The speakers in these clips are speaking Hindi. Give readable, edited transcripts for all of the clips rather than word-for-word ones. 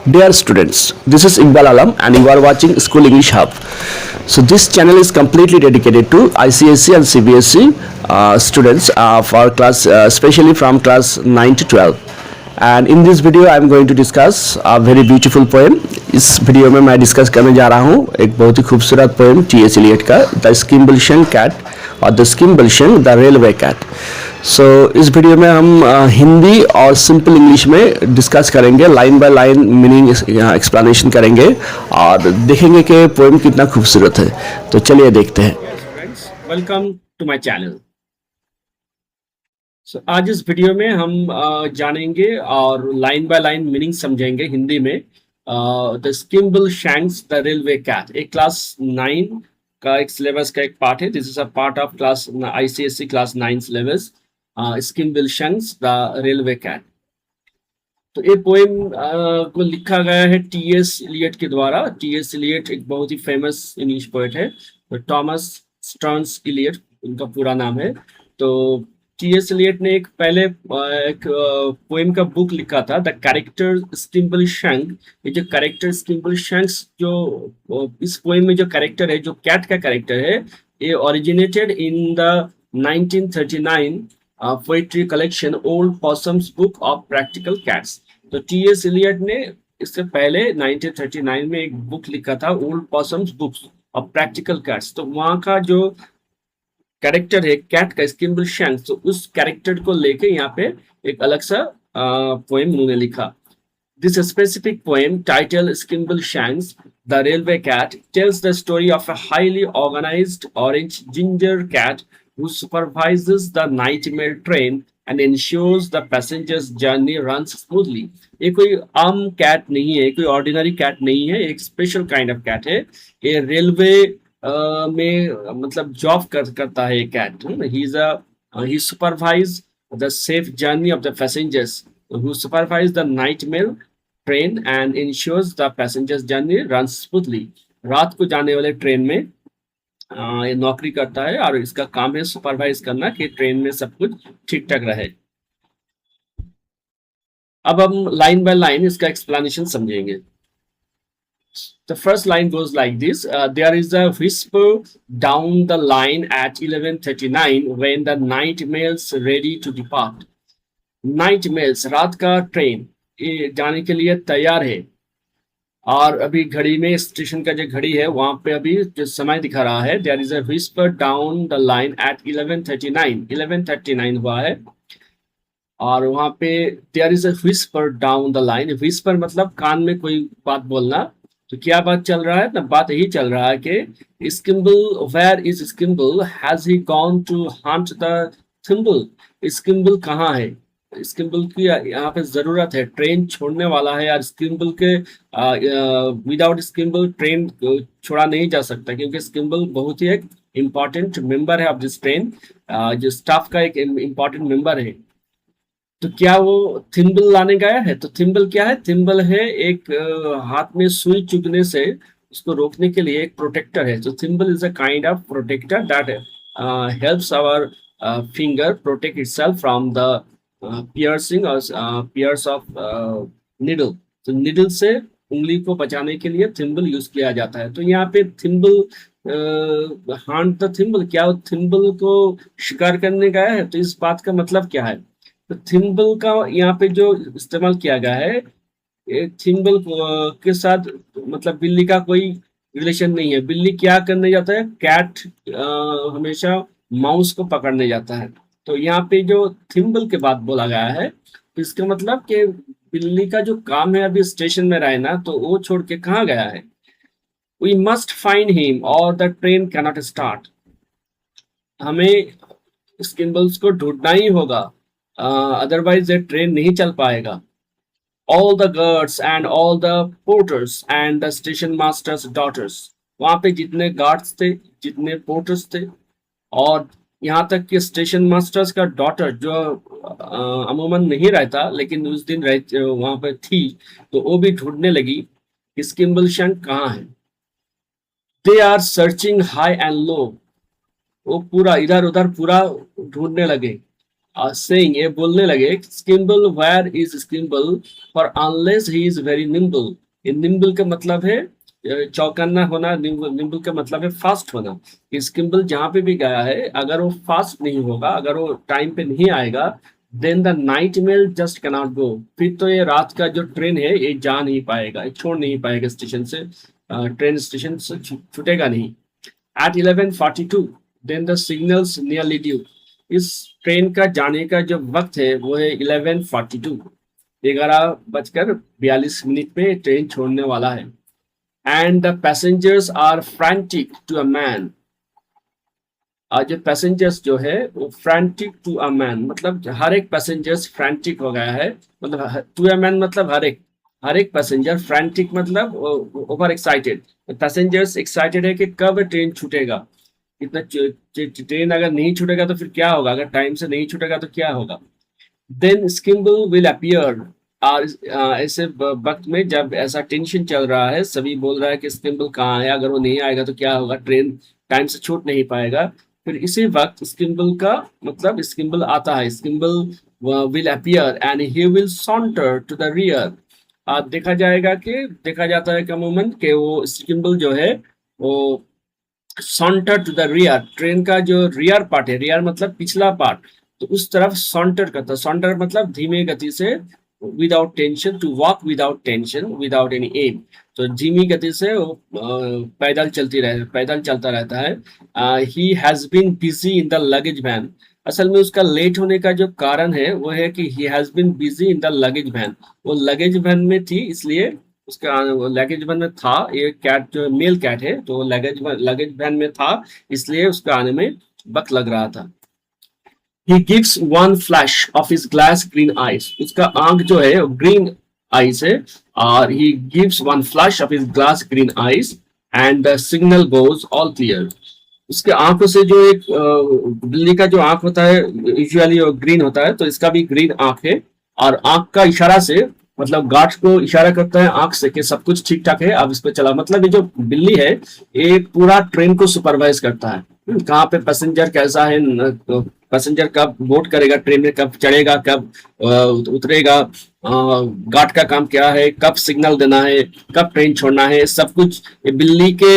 Dear students, this is Iqbal Alam and you are watching School English Hub. So this channel is completely dedicated to ICSE and CBSE students for class, especially from class 9 to 12. And in this video I am going to discuss a very beautiful poem. इस वीडियो में मैं डिस्कस करने जा रहा हूँ एक बहुत ही खूबसूरत पोएम T.S. Eliot का द स्किम्बल्शन कैट और द स्किम्बल्शन द रेलवे कैट. सो इस वीडियो में हम हिंदी और सिंपल इंग्लिश में डिस्कस करेंगे, line by line meaning explanation करेंगे और देखेंगे कि पोएम कितना खूबसूरत है. तो चलिए देखते हैं. Welcome to my channel. So आज इस वीडियो में हम जानेंगे और लाइन बाय लाइन मीनिंग समझेंगे हिंदी में. The Skimbleshanks the railway cat एक क्लास 9 का एक सिलेबस का एक पार्ट है. This is a part of class ICSE class 9 syllabus. Skimbleshanks the railway cat. तो ये पोएम को लिखा गया है T.S. Eliot के द्वारा. T.S. Eliot एक बहुत ही फेमस इंग्लिश पोएट है. तो थॉमस स्टर्न्स इलियट उनका पूरा नाम है. तो T.S. Eliot ने एक पहले एक पोएम का बुक लिखा था द कैरेक्टर स्किम्बलशैंक. ये जो कैरेक्टर स्किम्बलशैंक्स जो इस पोएम में जो कैरेक्टर है, जो कैट का कैरेक्टर है, ये originated in the 1939 poetry collection old Possum's book of practical cats. तो T.S. Eliot ने इससे पहले 1939 में एक बुक लिखा था old Possum's books of practical cats. तो वहाँ का जो कैरेक्टर है कैट का स्किम्बलशैंक्स, तो उस कैरेक्टर को लेके यहाँ पे एक अलग सा पोएम उन्होंने लिखा. This specific poem title Skimbleshanks the railway cat tells the story of a highly organised orange ginger cat who supervises the nightmare train and ensures the passengers journey runs smoothly. ये कोई आम कैट नहीं है, कोई ऑर्डिनरी कैट नहीं है, एक स्पेशल काइंड ऑफ कैट है. ये रेलवे में मतलब जॉब करता है cat. he supervise the safe journey of the passengers who supervise the nightmare train and ensures the passengers journey runs smoothly. रात को जाने वाले ट्रेन में ये नौकरी करता है और इसका काम है सुपरवाइज करना कि ट्रेन में सब कुछ ठीक ठाक रहे. अब हम लाइन बाय लाइन इसका एक्सप्लेनेशन समझेंगे. The first line goes like this. There is a whisper down the line at 11:39 when the night mail's ready to depart. Night mails, रात का ट्रेन ये जाने के लिए तैयार है और अभी घड़ी में स्टेशन का जो घड़ी है वहां पे अभी जो समय दिखा रहा है there is a whisper down the line at 11:39 हुआ है और वहां पे there is a whisper down the line. Whisper मतलब कान में कोई बात बोलना. तो क्या बात चल रहा है ना, बात यही चल रहा है कि Skimble where is Skimble has he gone to hunt the thimble. Skimble कहाँ है, स्किम्बल की यहाँ पे जरूरत है. ट्रेन छोड़ने वाला है यार. स्किम्बल के विदाउट स्किम्बल ट्रेन छोड़ा नहीं जा सकता क्योंकि स्किम्बल बहुत ही एक इम्पॉर्टेंट मेंबर है ऑफ दिस ट्रेन, जो स्टाफ का एक इम्पॉर्टेंट मेंबर है. तो क्या वो थिम्बल लाने गया है? तो थिम्बल क्या है? थिम्बल है एक हाथ में सुई चुभने से उसको रोकने के लिए एक प्रोटेक्टर है. तो thimble is a kind of protector that helps our finger protect itself from the piercing और पियर्स ऑफ निडल. तो निडल से उंगली को बचाने के लिए थिम्बल यूज किया जाता है. तो यहाँ पे थिम्बल हंट द थिम्बल, क्या वो थिम्बल को शिकार करने गया है? तो इस बात का मतलब क्या है? तो थिम्बल का यहाँ पे जो इस्तेमाल किया गया है, थिम्बल के साथ मतलब बिल्ली का कोई रिलेशन नहीं है. बिल्ली क्या करने जाता है? कैट हमेशा माउस को पकड़ने जाता है. तो यहाँ पे जो थिम्बल के बाद बोला गया है, तो इसका मतलब कि बिल्ली का जो काम है अभी स्टेशन में रहना, तो वो छोड़ के कहाँ गया है? वी मस्ट फाइंड हिम और द ट्रेन कैनॉट स्टार्ट. हमें स्किम्बल्स को ढूंढना ही होगा, अदरवाइज ये ट्रेन नहीं चल पाएगा. All the guards and all the porters and the station masters daughters. वहां पे जितने गार्ड्स थे, जितने पोर्टर्स थे और यहाँ तक कि स्टेशन मास्टर्स का डॉटर जो अमूमन नहीं रहता लेकिन उस दिन वहां पर थी, तो वो भी ढूंढने लगी स्किम्बलशैंक कहाँ है. They are searching high and low. वो पूरा इधर उधर पूरा ढूंढने लगे. saying, ये बोलने लगे, स्किम्बल where is स्किम्बल for unless he is very nimble. ये nimble का मतलब है चौकन्ना होना, nimble का मतलब है फास्ट होना। स्किम्बल जहां पे भी गया है, अगर वो फास्ट नहीं होगा, अगर वो टाइम पे नहीं आएगा, then the night mail just cannot go, फिर तो ये रात का जो ट्रेन है ये जा नहीं पाएगा, ये छोड़ नहीं पाएगा स्टेशन से, ट्रेन स्टेशन से छूटेगा नहीं। At 11:42 then the signals nearly due, इस ट्रेन का जाने का जो वक्त है वो है 11:42, 11:42 पे ट्रेन छोड़ने वाला है। And the passengers are frantic to a man, जो पैसेंजर्स जो है वो फ्रैंटिक टू अ मैन, मतलब हर एक पैसेंजर्स फ्रैंटिक हो गया है, मतलब टू अ मैन मतलब हर एक पैसेंजर, फ्रैंटिक मतलब ओवर एक्साइटेड, पैसेंजर्स एक्साइटेड है कि कब ट्रेन छूटेगा। इतना ट्रेन अगर नहीं छूटेगा तो फिर क्या होगा, अगर टाइम से नहीं छूटेगा तो क्या होगा। देन स्किम्बल विल अपीयर, और ऐसे वक्त में जब ऐसा टेंशन चल रहा है, सभी बोल रहा है कि स्किम्बल कहाँ है, अगर वो नहीं आएगा तो क्या होगा, ट्रेन टाइम से छूट नहीं पाएगा, फिर इसी वक्त स्किम्बल का मतलब स्किम्बल आता है, Skimble will appear and he will saunter to the rear. देखा जाता है का मोमेंट कि वो स्किम्बल जो है वो सॉन्टर टू द रियर, ट्रेन का जो रियर पार्ट है, रियर मतलब पिछला पार्ट, तो उस तरफ सॉन्टर करता है। सॉन्टर मतलब धीमे गति से, without tension, to walk without tension, without any aim, तो धीमी गति से वो पैदल चलता रहता है। He has been busy in the luggage van, असल में उसका लेट होने का जो कारण है वो है कि he has been busy in the luggage van, वो लगेज वैन में थी इसलिए उसका लगेज वैन में था, ये कैट जो मेल कैट है तो लगेज वैन में था इसलिए उसका आने में वक्त लग रहा था। He gives one flash of his glass green eyes, उसका आंख जो है ग्रीन आईज है, और he gives one flash of his glass green eyes and the signal goes all clear। उसके आंखों से जो एक बिल्ली का जो आंख होता है यूजुअली वो ग्रीन होता है, तो इसका भी ग्रीन आंख है, और आंख का इशारा से मतलब गार्ड को इशारा करता है आंख से कि सब कुछ ठीक ठाक है, अब इस पे चला, मतलब ये जो बिल्ली है ये पूरा ट्रेन को सुपरवाइज करता है, कहाँ पे पैसेंजर कैसा है, पैसेंजर कब बोर्ड करेगा ट्रेन में, कब चढ़ेगा, कब उतरेगा, गार्ड का काम क्या है, कब सिग्नल देना है, कब ट्रेन छोड़ना है, सब कुछ बिल्ली के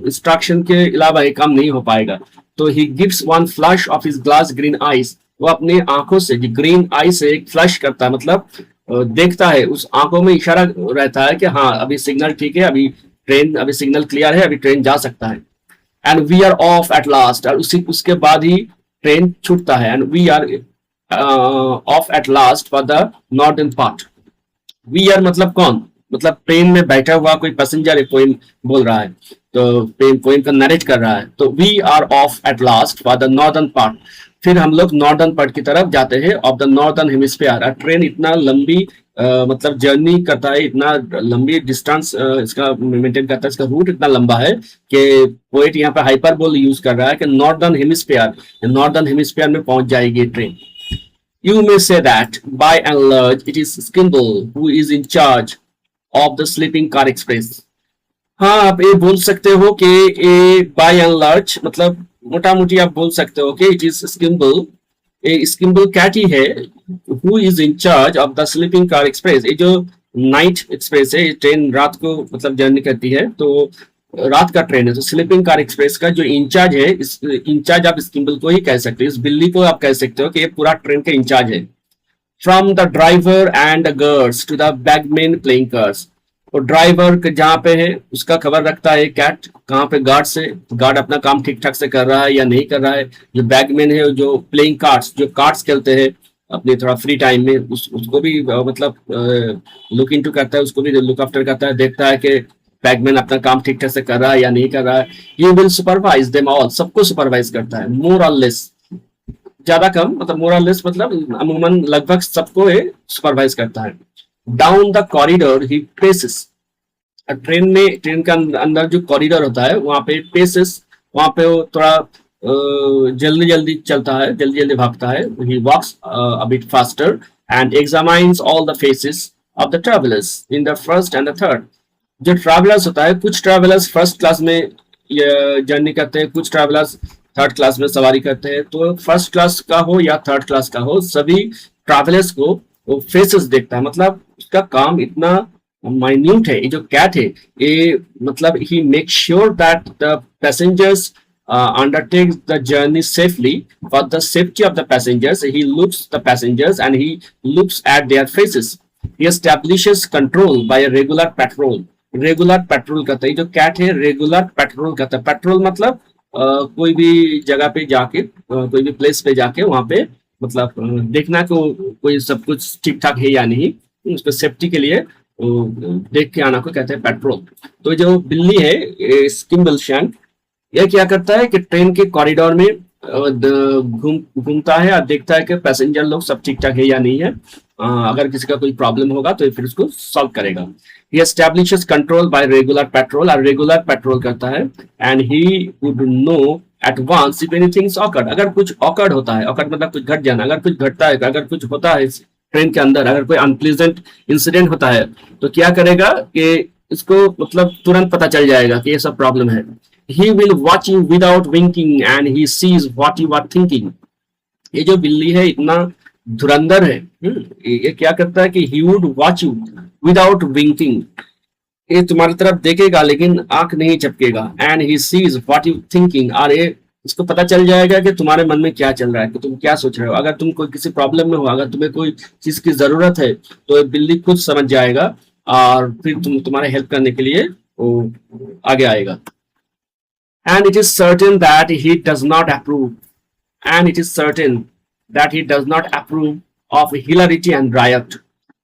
इंस्ट्रक्शन के अलावा ये काम नहीं हो पाएगा। तो he gives one flash of his glass green eyes, वो अपने आंखों से ग्रीन आई से एक फ्लैश करता है, मतलब देखता है, उस आंखों में इशारा रहता है कि हाँ अभी सिग्नल ठीक है, अभी सिग्नल क्लियर है, अभी ट्रेन जा सकता है। And we are off at last, और उसके बाद ही ट्रेन छूटता है। And we are off at last for the northern part. We are मतलब कौन, मतलब ट्रेन में बैठा हुआ कोई पैसेंजर पोएम बोल रहा है, तो पोएम का नरेट कर रहा है, तो we are off at last for the northern part, फिर हम लोग नॉर्दर्न पार्ट की तरफ जाते हैं off the northern hemisphere. Train इतना लंबी मतलब जर्नी करता है, इतना लंबी डिस्टेंस इसका मेंटेन करता है, इसका रूट इतना लंबा है कि पोएट यहाँ पे हाइपरबोल यूज कर रहा है कि नॉर्दर्न हेमिस्फीयर में पहुंच जाएगी train. You may say that by and large it is Skimble who is in charge of the sleeping car express। हाँ, आप ये बोल सकते हो कि ये by and large मतलब मोटा मोटी आप बोल सकते हो कि it is Skimble, ये स्किम्बल कैट ही है who is in charge of the sleeping car express। ये जो नाइट एक्सप्रेस है, ये ट्रेन रात को मतलब जर्नी करती है, तो रात का ट्रेन है, तो स्लीपिंग कार एक्सप्रेस का जो इंचार्ज है, इस इंचार्ज आप स्किम्बल को ही कह सकते हो, इस बिल्ली को आप कह सकते हो कि ये पूरा ट्रेन का इंचार्ज है। From the driver and the girls to the bagman playing cards, और ड्राइवर जहाँ पे है उसका खबर रखता है कैट, कहाँ पे गार्ड से, गार्ड अपना काम ठीक ठाक से कर रहा है या नहीं कर रहा है। जो बैगमैन है जो प्लेइंग कार्ड्स, जो कार्ड्स खेलते हैं अपने थोड़ा फ्री टाइम में, उसको भी मतलब लुक इनटू करता है, उसको भी लुक आफ्टर करता है, देखता है कि बैगमैन अपना काम ठीक ठाक से कर रहा है या नहीं कर रहा है। You will supervise them all, सबको सुपरवाइज करता है, मोर और लेस, ज्यादा कम मतलब मोर और लेस मतलब अमूमन लगभग सबको ये सुपरवाइज करता है। Down the corridor he paces, train का अंदर जो कॉरिडोर होता है वहां पे पेसेस, वहां पे वो थोड़ा जल्दी जल्दी चलता है, जल्दी जल्दी भागता है। He walks a bit faster and examines all the faces of the travellers in the first and the third. जो ट्रैवलर्स होता है, कुछ ट्रैवलर्स फर्स्ट क्लास में जर्नी करते हैं, कुछ ट्रैवलर्स थर्ड क्लास में सवारी करते हैं, तो फर्स्ट क्लास का हो या थर्ड क्लास का हो, सभी ट्रैवलर्स को वो फेसेस देखता है। मतलब उसका काम इतना माइन्यूट है। ये जो कैट है, ये मतलब he make sure that the passengers undertakes the journey safely. For the safety of the passengers, he looks the passengers and he looks at their faces. He establishes control by a regular patrol. Regular petrol करता है। जो कैट है रेगुलर पेट्रोल करता है। पेट्रोल मतलब कोई भी जगह पे जाके कोई भी प्लेस पे जाके वहां पे मतलब देखना को कोई सब कुछ ठीक ठाक है या नहीं, उसको सेफ्टी के लिए देख के आना को कहते हैं पेट्रोल। तो जो बिल्ली है स्किम्बल शैंक, यह क्या करता है कि ट्रेन के कॉरिडोर में घूमता है और देखता है कि पैसेंजर लोग सब ठीक ठाक है या नहीं है। अगर किसी का कोई प्रॉब्लम होगा तो फिर उसको सॉल्व करेगा। He establishes control by regular patrol, और रेगुलर पेट्रोल करता है। and he would know at once if anything is occurred. अगर कुछ ऑकर्ड होता है, ऑकर्ड मतलब कुछ घट जाना, अगर कुछ घटता है, अगर कुछ होता है ट्रेन के अंदर, अगर कोई अनप्लीजेंट इंसिडेंट होता है तो क्या करेगा कि इसको मतलब तुरंत पता चल जाएगा कि ये सब प्रॉब्लम है। He will watch you without winking and he sees what you are thinking. ये जो बिल्ली है इतना धुरंधर है। ये क्या करता है कि he would watch you without winking. ये तुम्हारी तरफ देखेगा लेकिन आंख नहीं झपकेगा। and he sees what you thinking, और ये इसको पता चल जाएगा कि तुम्हारे मन में क्या चल रहा है, कि तुम क्या सोच रहे हो। अगर तुम कोई किसी प्रॉब्लम में हो, अगर तुम्हें कोई चीज की जरूरत है तो बिल्ली खुद समझ जाएगा और फिर तुम्हारे हेल्प करने के लिए वो आगे आएगा। And it is certain that he does not approve. And it is certain that he does not approve of hilarity and riot.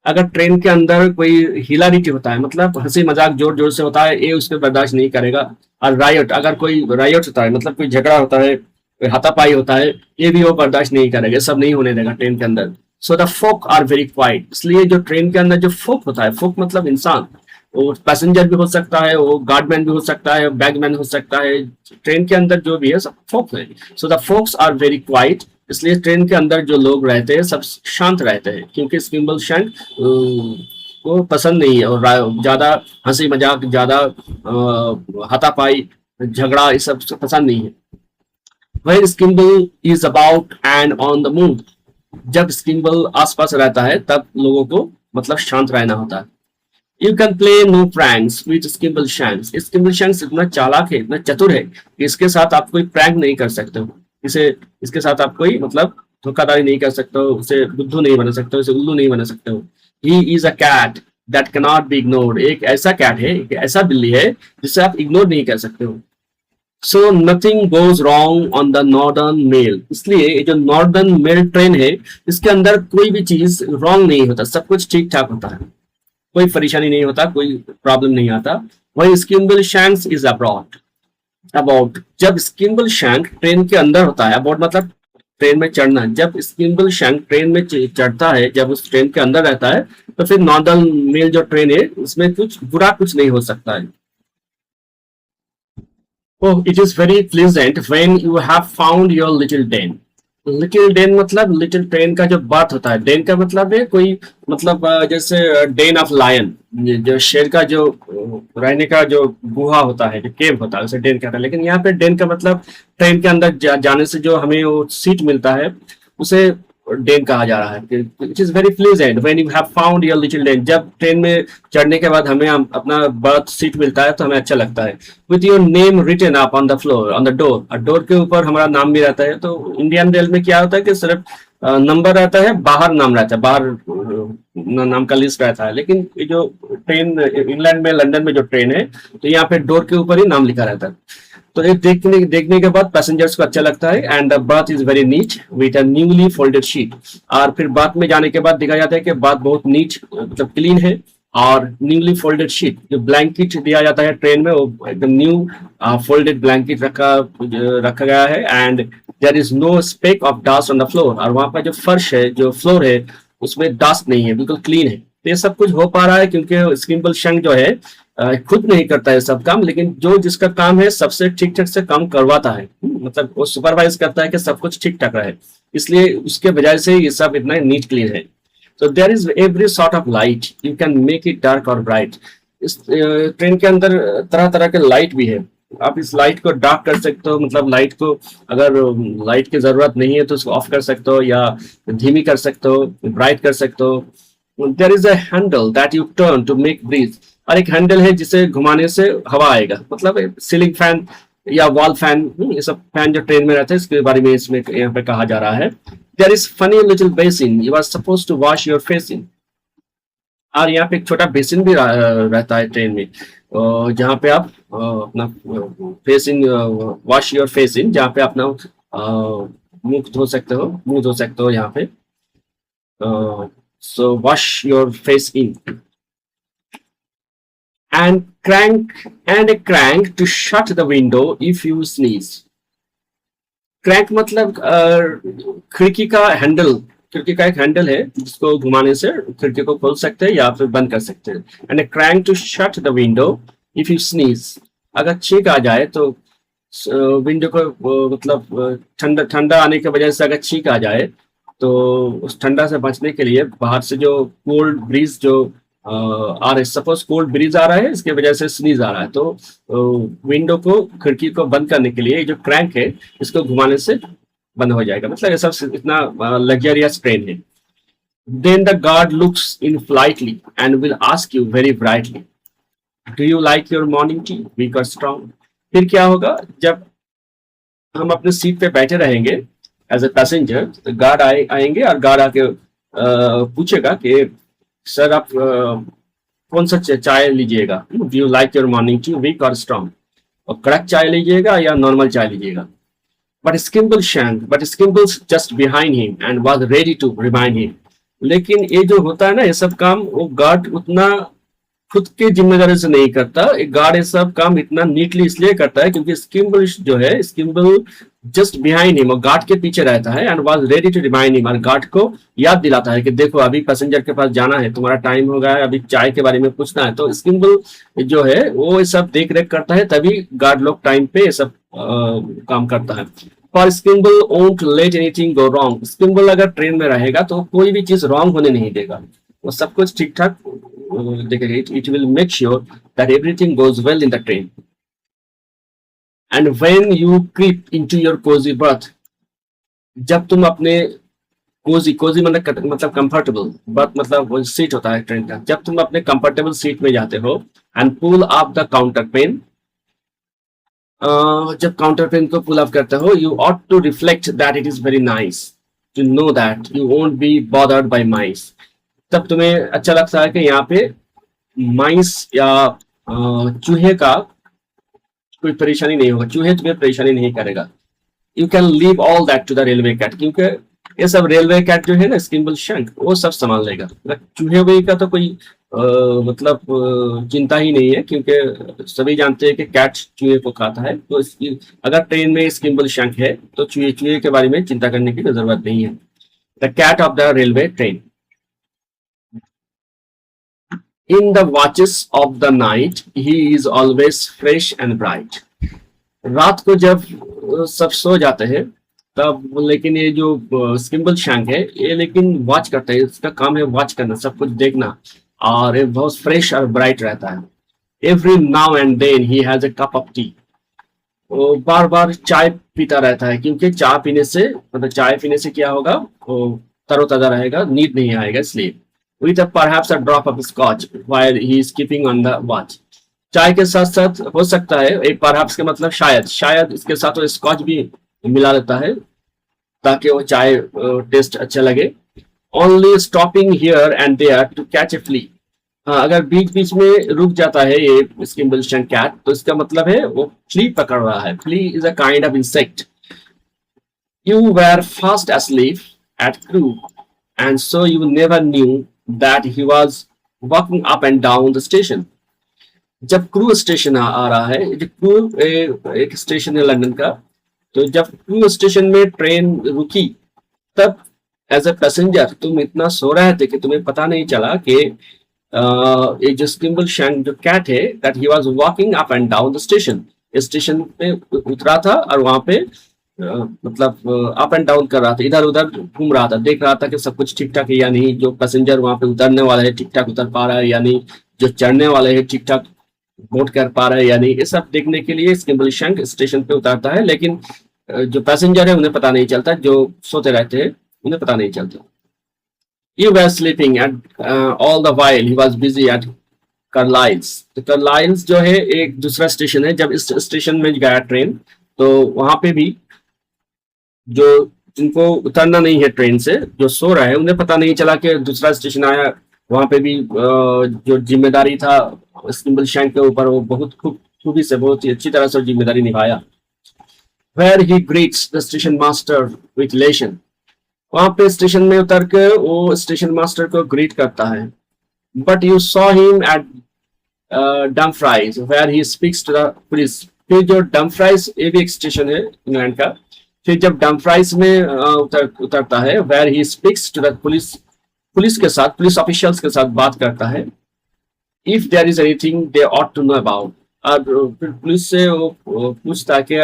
अगर ट्रेन के अंदर कोई हिलारिटी होता है मतलब हंसी मजाक जोर जोर से होता है, ये उसको बर्दाश्त नहीं करेगा। और रायट, अगर कोई रायट होता है मतलब कोई झगड़ा होता है, कोई हाथापाई होता है, ये भी वो बर्दाश्त नहीं करेगा, सब नहीं होने देगा ट्रेन के अंदर। So the folk are very quiet. इसलिए जो ट्रेन के अंदर जो फोक होता है, फोक मतलब इंसान, वो पैसेंजर भी हो सकता है, वो गार्डमैन भी हो सकता है, बैगमैन हो सकता है, ट्रेन के अंदर जो भी है सब फोक है। So the folks are very quiet. इसलिए ट्रेन के अंदर जो लोग रहते हैं सब शांत रहते हैं, क्योंकि स्किम्बल शैंक को पसंद नहीं है और ज्यादा हंसी मजाक, ज्यादा हाथापाई, झगड़ा, ये सब पसंद नहीं है। When Skimble is about and on the move, जब स्किम्बल आसपास रहता है तब लोगों को मतलब शांत रहना होता है। You can play no pranks with Skimble Shanks. Skimble Shanks इतना चालाक है, इतना चतुर है कि इसके साथ आप कोई प्रैंक नहीं कर सकते हो। इसके साथ आप कोई मतलब धोखाधड़ी नहीं कर सकते हो, उसे बुद्धू नहीं बना सकते हो, उसे उल्लू नहीं बना सकते हो। He is a cat that cannot be ignored. एक ऐसा कैट है, एक ऐसा बिल्ली है जिसे आप इग्नोर नहीं कर सकते हो। So nothing goes wrong on the Northern Mail. इसलिए ये जो नॉर्दर्न मेल ट्रेन है इसके अंदर कोई भी चीज रॉन्ग नहीं होता, सब कुछ ठीक ठाक होता है, कोई परेशानी नहीं होता, कोई प्रॉब्लम नहीं आता। वही स्किम्बल शैंक्स इज अबाउट, जब स्किम्बल शैंक ट्रेन के अंदर होता है, अबाउट मतलब ट्रेन में चढ़ना, जब स्किम्बल शैंक ट्रेन में चढ़ता है, जब उस ट्रेन के अंदर रहता है तो फिर नॉर्दर्न मेल जो ट्रेन है उसमें कुछ बुरा कुछ नहीं हो सकता है। Oh, it is very pleasant when you have found your little den. Little den मतलब लिटिल ट्रेन का जो बात होता है, डेन का मतलब है कोई मतलब जैसे डेन ऑफ लायन, जो शेर का जो रहने का जो गुहा होता है, जो केव होता है, उसे डेन कहता है। लेकिन यहाँ पे डेन का मतलब ट्रेन के अंदर जाने से जो हमें वो सीट मिलता है उसे डेन कहा जा रहा है। It is very pleasant when you have found your little den, जब ट्रेन में चढ़ने के बाद हमें अपना बर्थ सीट मिलता है तो हमें अच्छा लगता है। With your name written up on the floor on the door, और डोर के ऊपर हमारा नाम भी रहता है। तो इंडियन रेल में क्या होता है कि सिर्फ नंबर रहता है, बाहर नाम रहता है, बाहर नाम का लिस्ट रहता है। लेकिन ये जो ट्रेन इंग्लैंड में, लंदन में जो ट्रेन है तो यहाँ पे डोर के ऊपर ही नाम लिखा रहता है। तो ये देखने के बाद पैसेंजर्स को अच्छा लगता है। And the bath is very neat with a newly folded sheet, और फिर बाथ में जाने के बाद देखा जाता है कि बाथ बहुत नीट मतलब क्लीन है, और न्यूली फोल्डेड शीट, जो ब्लैंकेट दिया जाता है ट्रेन में वो एकदम न्यू फोल्डेड ब्लैंकेट रखा गया है। And there is no speck of dust on the floor, और वहां पर जो फर्श है, जो फ्लोर है, उसमें डस्ट नहीं है, बिल्कुल क्लीन है। तो ये सब कुछ हो पा रहा है क्योंकि स्किम्बल शैंक जो है खुद नहीं करता है सब काम, लेकिन जो जिसका काम है सबसे ठीक ठाक से काम करवाता है, मतलब वो सुपरवाइज करता है कि सब कुछ ठीक ठाक रहे, इसलिए उसके वजह से ये सब इतना नीट क्लीन है। So there is every sort of light. You can make it dark or bright. इस ट्रेन के अंदर तरह तरह के लाइट भी है, आप इस लाइट को डार्क कर सकते हो, मतलब लाइट को अगर लाइट की जरूरत नहीं है तो उसको ऑफ कर सकते हो या धीमी कर सकते हो, ब्राइट कर सकते हो। There is a handle that you turn to make breeze, और एक हैंडल है जिसे घुमाने से हवा आएगा, मतलब सीलिंग फैन या वॉल फैन, ये सब फैन जो ट्रेन में रहते हैं इसके बारे में इसमें यहाँ पे कहा जा रहा है। There is funny little basin you are suppose to wash your face in, और यहाँ पे एक छोटा बेसिन भी रहता है ट्रेन में, जहाँ पे आप अपना face in, wash your face इन, जहाँ पे अपना मुंह धो सकते हो, मुंह धो सकते हो यहाँ पे। So wash your face in and a crank to shut the window if you sneeze. Crank मतलब खिड़की का हैंडल, खिड़की का एक हैंडल है जिसको घुमाने से खिड़की को खोल सकते हैं या फिर बंद कर सकते हैं। And a crank to shut the window if you sneeze, अगर छींक आ जाए तो विंडो को मतलब ठंडा आने की वजह से अगर छींक आ जाए तो उस ठंडा से बचने के लिए बाहर से जो कोल्ड ब्रीज जो आ रहे, सपोज कोल्ड ब्रीज आ रहा है, इसके वजह से स्नीज आ रहा है, तो विंडो को, खिड़की को बंद करने के लिए जो क्रैंक है इसको घुमाने से बंद हो जाएगा। मतलब ये सब इतना लग्जरियस ट्रेन है। Then the guard looks in politely and will ask you very brightly do you like your morning tea weak or strong. फिर क्या होगा, जब हम अपने सीट पे बैठे रहेंगे एज ए पैसेंजर, तो गार्ड आएंगे और गार्ड आके पूछेगा कि सर आप कौन सा चाय लीजिएगा, do you like your morning tea weak or strong, और कड़क चाय लीजिएगा या नॉर्मल चाय लीजिएगा। But Skimble just behind him and was ready to remind him. लेकिन ये जो होता है ना, ये सब काम वो गार्ड उतना खुद के जिम्मेदारी से नहीं करता। एक गार्ड ये सब काम इतना नीटली इसलिए करता है क्योंकि स्किम्बल जो है, स्किम्बल जस्ट बिहाइंड हिम, और गार्ड के पीछे रहता है, and was ready to remind him, और गार्ड को याद दिलाता है कि देखो अभी पैसेंजर के पास जाना है, तुम्हारा टाइम हो गया है, अभी चाय के बारे में पूछना है। तो स्किम्बल जो है वो ये सब देख रेख करता है, तभी गार्ड लोग टाइम पे ये सब काम करता है। For Skimble won't let anything go wrong, Skimble अगर ट्रेन में रहेगा तो कोई भी चीज रॉन्ग होने नहीं देगा, वो सब कुछ ठीक ठाक देखेगा। It will make sure that everything goes well in the train. And when you creep into your cosy berth, जब तुम अपने कोजी मतलब कंफर्टेबल बर्थ, मतलब वो सीट होता है ट्रेन का, जब तुम अपने कंफर्टेबल सीट में जाते हो, and pull up the counterpane, जब काउंटर पेन को पुल अप करते हो, you ought to reflect that it is very nice to know that you won't be bothered by mice. तब तुम्हें अच्छा लगता है कि यहाँ पे माइस या चूहे का कोई परेशानी नहीं होगा, चूहे तुम्हें परेशानी नहीं करेगा। You can leave all that to the railway cat, क्योंकि ये सब रेलवे कैट जो है ना, स्किम्बल शंक, वो सब संभाल लेगा। चूहे वही का तो कोई मतलब चिंता ही नहीं है, क्योंकि सभी जानते हैं कि कैट चूहे को खाता है। तो अगर ट्रेन में स्किम्बल शंक है तो चूहे के बारे में चिंता करने की जरूरत नहीं है। The cat of the railway train. In the watches of the night, he is always fresh and bright. रात को जब सब सो जाते हैं तब, लेकिन ये जो स्किम्बल शंक है ये लेकिन वॉच करता है, इसका काम है वॉच करना, सब कुछ देखना, और ये बहुत फ्रेश और ब्राइट रहता है। Every now and then he has a cup of tea. वो बार बार चाय पीता रहता है, क्योंकि चाय पीने से, मतलब चाय पीने से क्या होगा, वो तरोताजा रहेगा, नींद नहीं आएगा इसलिए। With perhaps a drop of scotch while he is keeping on the watch. चाय के साथ साथ हो सकता है, एक perhaps के मतलब शायद इसके साथ वो स्कॉच भी मिला लेता है ताकि वो चाय टेस्ट अच्छा लगे। Only stopping here and there to catch a flea. हाँ, अगर बीच बीच में रुक जाता है ये स्किम्बल शंक कैट, तो इसका मतलब है वो फ्ली पकड़ रहा है। Flea is a kind of insect. You were fast asleep at crew, and so you never knew that he was walking up and down the station. जब क्रू स्टेशन आ रहा है, जब क्रू एक स्टेशन है लंदन का, तो जब क्रू स्टेशन में ट्रेन रुकी तब एज ए पैसेंजर तुम इतना सो रहे थे कि तुम्हें पता नहीं चला कि ये जो स्किम्बल शंक जो कैट है, that he was walking up and down the station, station पे उतरा था और वहां पे मतलब अप एंड डाउन कर रहा था, इधर उधर घूम रहा था, देख रहा था कि सब कुछ ठीक ठाक है या नहीं, जो पैसेंजर वहां पे उतरने वाला है ठीक ठाक उतर पा रहा है या नहीं, जो चढ़ने वाले हैं ठीक ठाक बोर्ड कर पा रहा है या नहीं, ये सब देखने के लिए स्किम्बल स्टेशन पे उतारता है, लेकिन जो पैसेंजर है उन्हें पता नहीं चलता, जो सोते रहते हैं उन्हें पता नहीं चलता। He was sleeping at all the while he was busy at Carlisle। तो Carlisle जो है एक दूसरा स्टेशन है। जब इस स्टेशन में गया ट्रेन, तो वहां पे भी जो जिनको उतरना नहीं है ट्रेन से, जो सो रहा है, उन्हें पता नहीं चला कि दूसरा स्टेशन आया। वहां पे भी जो जिम्मेदारी था स्किम्बल शैंक के ऊपर, वो बहुत खूबी से, बहुत ही अच्छी तरह से जिम्मेदारी निभाया। Where he greets the station master with elation। वहां पे स्टेशन में उतर के वो स्टेशन मास्टर को ग्रीट करता है। But you saw him at Dumfries where he speaks to the police. फिर जो डमफ्राइज, ये भी एक स्टेशन है इंग्लैंड का। फिर जब डमफ्राइज में उतरता है, where he speaks to the police, police के साथ, पुलिस ऑफिशियल्स के साथ बात करता है। If there is anything they ought to know about. और फिर पुलिस से वो पूछता है कि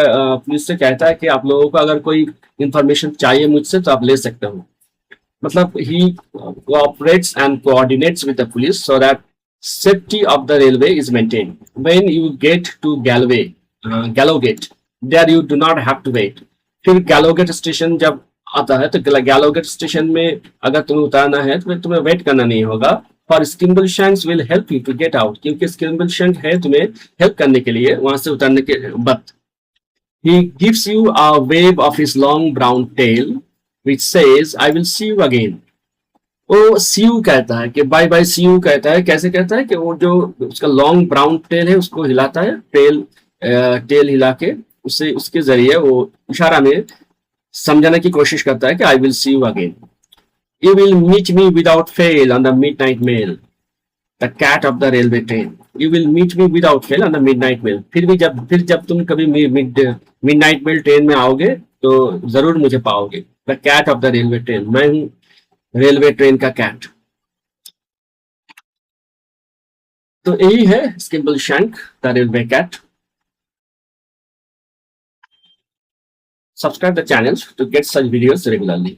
पुलिस से कहता है कि आप लोगों को अगर कोई इंफॉर्मेशन चाहिए मुझसे तो आप ले सकते हो। मतलब he cooperates and coordinates with the police so that safety of the railway is maintained. When you get to Gallowgate there you do not have to wait. फिर गैलोगेट स्टेशन जब आता है, तो गैलोगेट स्टेशन में अगर तुम्हें उतारना है तो तुम्हें वेट करना नहीं होगा। For Skimbleshanks will help you to get out. क्योंकि स्किम्बल शैंक है तुम्हें हेल्प करने के लिए वहां से उतरने के बाद। He gives you a wave of his long brown tail, which says, "I will see you again." वो see you कहता है कि बाय बाय see you कहता है। कैसे कहता है कि वो जो उसका लॉन्ग ब्राउन टेल है उसको हिलाता है, टेल हिला के उससे, उसके जरिए वो इशारा में समझाने की कोशिश करता है कि I will see you again. You will meet me without fail on the midnight mail, the cat of the railway train। You will meet me without fail on the midnight mail। फिर जब तुम कभी midnight mail ट्रेन में आओगे तो जरूर मुझे पाओगे। The cat of the railway train, मैं हूँ रेलवे ट्रेन का कैट। तो यही है Skimbleshank the railway cat. Subscribe the channel to get such videos regularly।